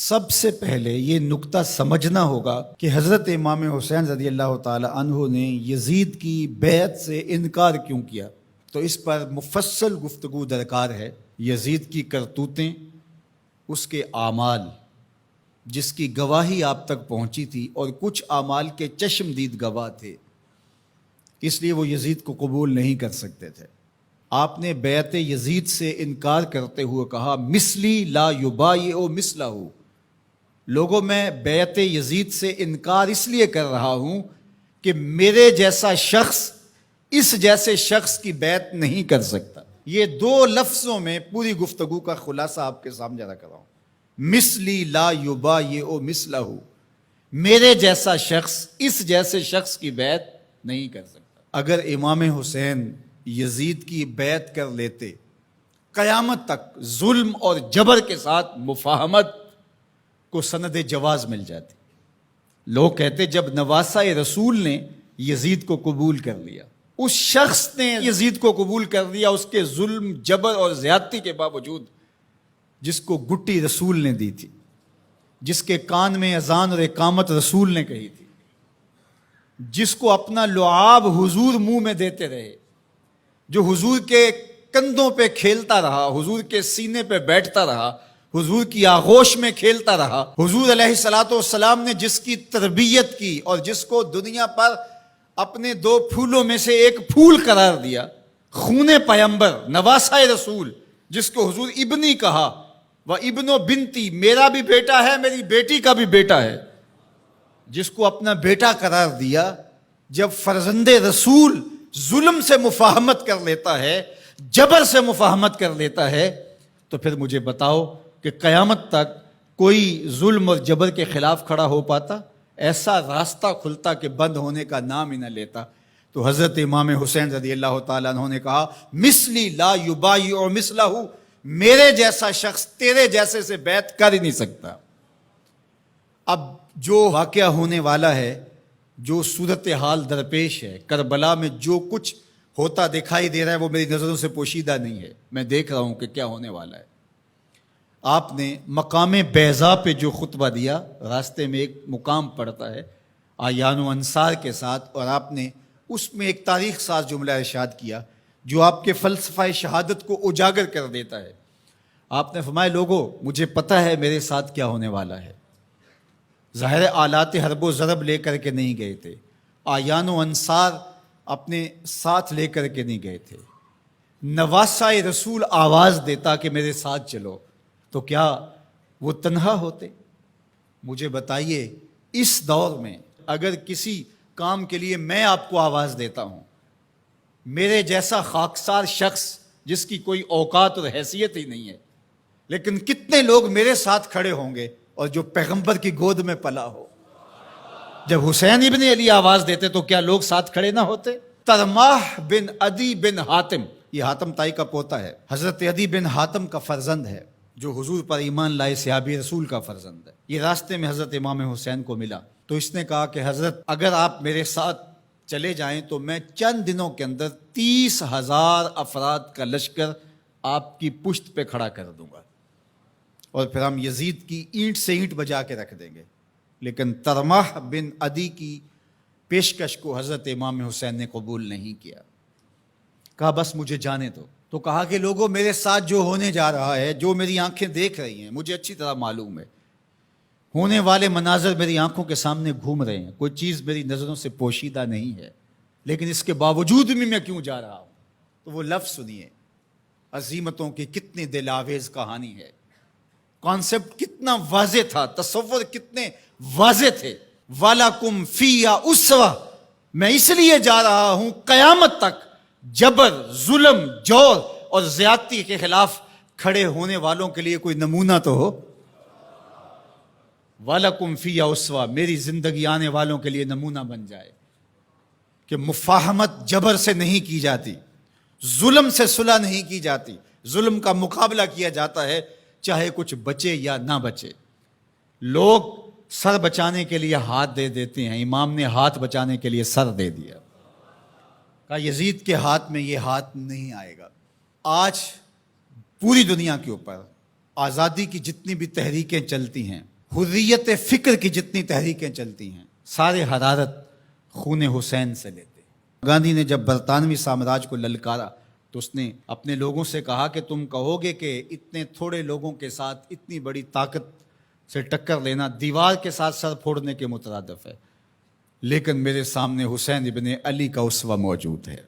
سب سے پہلے یہ نکتہ سمجھنا ہوگا کہ حضرت امام حسین رضی اللہ تعالی عنہ نے یزید کی بیعت سے انکار کیوں کیا، تو اس پر مفصل گفتگو درکار ہے۔ یزید کی کرتوتیں، اس کے اعمال جس کی گواہی آپ تک پہنچی تھی، اور کچھ اعمال کے چشم دید گواہ تھے، اس لیے وہ یزید کو قبول نہیں کر سکتے تھے۔ آپ نے بیعت یزید سے انکار کرتے ہوئے کہا مثلی لا یبایع مثلہ، لوگوں میں بیعت یزید سے انکار اس لیے کر رہا ہوں کہ میرے جیسا شخص اس جیسے شخص کی بیعت نہیں کر سکتا۔ یہ دو لفظوں میں پوری گفتگو کا خلاصہ آپ کے سامنے رکھ رہا ہوں۔ مثلی لا یبایع مثلہ، میرے جیسا شخص اس جیسے شخص کی بیعت نہیں کر سکتا۔ اگر امام حسین یزید کی بیعت کر لیتے، قیامت تک ظلم اور جبر کے ساتھ مفاہمت کو سند جواز مل جاتی۔ لوگ کہتے جب نواسہ رسول نے یزید کو قبول کر لیا، اس شخص نے یزید کو قبول کر لیا اس کے ظلم، جبر اور زیادتی کے باوجود، جس کو گٹی رسول نے دی تھی، جس کے کان میں اذان اور اقامت رسول نے کہی تھی، جس کو اپنا لعاب حضور منہ میں دیتے رہے، جو حضور کے کندھوں پہ کھیلتا رہا، حضور کے سینے پہ بیٹھتا رہا، حضور کی آغوش میں کھیلتا رہا، حضور علیہ الصلوۃ والسلام نے جس کی تربیت کی اور جس کو دنیا پر اپنے دو پھولوں میں سے ایک پھول قرار دیا، خون پیمبر، نواسہ رسول، جس کو حضور ابنی کہا، و ابن و بنتی، میرا بھی بیٹا ہے، میری بیٹی کا بھی بیٹا ہے، جس کو اپنا بیٹا قرار دیا، جب فرزند رسول ظلم سے مفاہمت کر لیتا ہے، جبر سے مفاہمت کر لیتا ہے، تو پھر مجھے بتاؤ کہ قیامت تک کوئی ظلم اور جبر کے خلاف کھڑا ہو پاتا؟ ایسا راستہ کھلتا کہ بند ہونے کا نام ہی نہ لیتا۔ تو حضرت امام حسین رضی اللہ تعالیٰ عنہ نے کہا مثلی لا یبایع مثلہ، میرے جیسا شخص تیرے جیسے سے بیعت کر ہی نہیں سکتا۔ اب جو واقعہ ہونے والا ہے، جو صورتحال درپیش ہے، کربلا میں جو کچھ ہوتا دکھائی دے رہا ہے، وہ میری نظروں سے پوشیدہ نہیں ہے، میں دیکھ رہا ہوں کہ کیا ہونے والا ہے۔ آپ نے مقام بیضا پہ جو خطبہ دیا، راستے میں ایک مقام پڑتا ہے آیان و انصار کے ساتھ، اور آپ نے اس میں ایک تاریخ ساز جملہ ارشاد کیا جو آپ کے فلسفہ شہادت کو اجاگر کر دیتا ہے۔ آپ نے فرمایا لوگوں، مجھے پتہ ہے میرے ساتھ کیا ہونے والا ہے۔ ظاہر آلات حرب و ضرب لے کر کے نہیں گئے تھے، آیان و انصار اپنے ساتھ لے کر کے نہیں گئے تھے۔ نواسہ رسول آواز دیتا کہ میرے ساتھ چلو، تو کیا وہ تنہا ہوتے؟ مجھے بتائیے، اس دور میں اگر کسی کام کے لیے میں آپ کو آواز دیتا ہوں، میرے جیسا خاکسار شخص جس کی کوئی اوقات اور حیثیت ہی نہیں ہے، لیکن کتنے لوگ میرے ساتھ کھڑے ہوں گے، اور جو پیغمبر کی گود میں پلا ہو۔ جب حسین ابن علی آواز دیتے تو کیا لوگ ساتھ کھڑے نہ ہوتے؟ ترماح بن عدی بن حاتم، یہ حاتم تائی کا پوتا ہے، حضرت عدی بن حاتم کا فرزند ہے، جو حضور پر ایمان لائے صحابی رسول کا فرزند ہے۔ یہ راستے میں حضرت امام حسین کو ملا، تو اس نے کہا کہ حضرت اگر آپ میرے ساتھ چلے جائیں تو میں چند دنوں کے اندر 30,000 افراد کا لشکر آپ کی پشت پہ کھڑا کر دوں گا، اور پھر ہم یزید کی اینٹ سے اینٹ بجا کے رکھ دیں گے۔ لیکن ترماح بن عدی کی پیشکش کو حضرت امام حسین نے قبول نہیں کیا، کہا بس مجھے جانے دو۔ تو کہا کہ لوگوں، میرے ساتھ جو ہونے جا رہا ہے، جو میری آنکھیں دیکھ رہی ہیں، مجھے اچھی طرح معلوم ہے، ہونے والے مناظر میری آنکھوں کے سامنے گھوم رہے ہیں، کوئی چیز میری نظروں سے پوشیدہ نہیں ہے، لیکن اس کے باوجود بھی میں کیوں جا رہا ہوں؟ تو وہ لفظ سنیے، عزیمتوں کی کتنی دل آویز کہانی ہے، کانسیپٹ کتنا واضح تھا، تصور کتنے واضح تھے۔ وَلَكُمْ فِيهَا أُسْوَةٌ، میں اس لیے جا رہا ہوں قیامت تک جبر، ظلم، جور اور زیادتی کے خلاف کھڑے ہونے والوں کے لیے کوئی نمونہ تو ہو۔ وَلَكُمْ فِيهَا أُسْوَةٌ، میری زندگی آنے والوں کے لیے نمونہ بن جائے کہ مفاہمت جبر سے نہیں کی جاتی، ظلم سے صلح نہیں کی جاتی، ظلم کا مقابلہ کیا جاتا ہے، چاہے کچھ بچے یا نہ بچے۔ لوگ سر بچانے کے لیے ہاتھ دے دیتے ہیں، امام نے ہاتھ بچانے کے لیے سر دے دیا، کہا یزید کے ہاتھ میں یہ ہاتھ نہیں آئے گا۔ آج پوری دنیا کے اوپر آزادی کی جتنی بھی تحریکیں چلتی ہیں، حریت فکر کی جتنی تحریکیں چلتی ہیں سارے حرارت خون حسین سے لیتے ہیں۔ گاندھی نے جب برطانوی سامراج کو للکارا تو اس نے اپنے لوگوں سے کہا کہ تم کہو گے کہ اتنے تھوڑے لوگوں کے ساتھ اتنی بڑی طاقت سے ٹکر لینا دیوار کے ساتھ سر پھوڑنے کے مترادف ہے، لیکن میرے سامنے حسین ابن علی کا اسوہ موجود ہے۔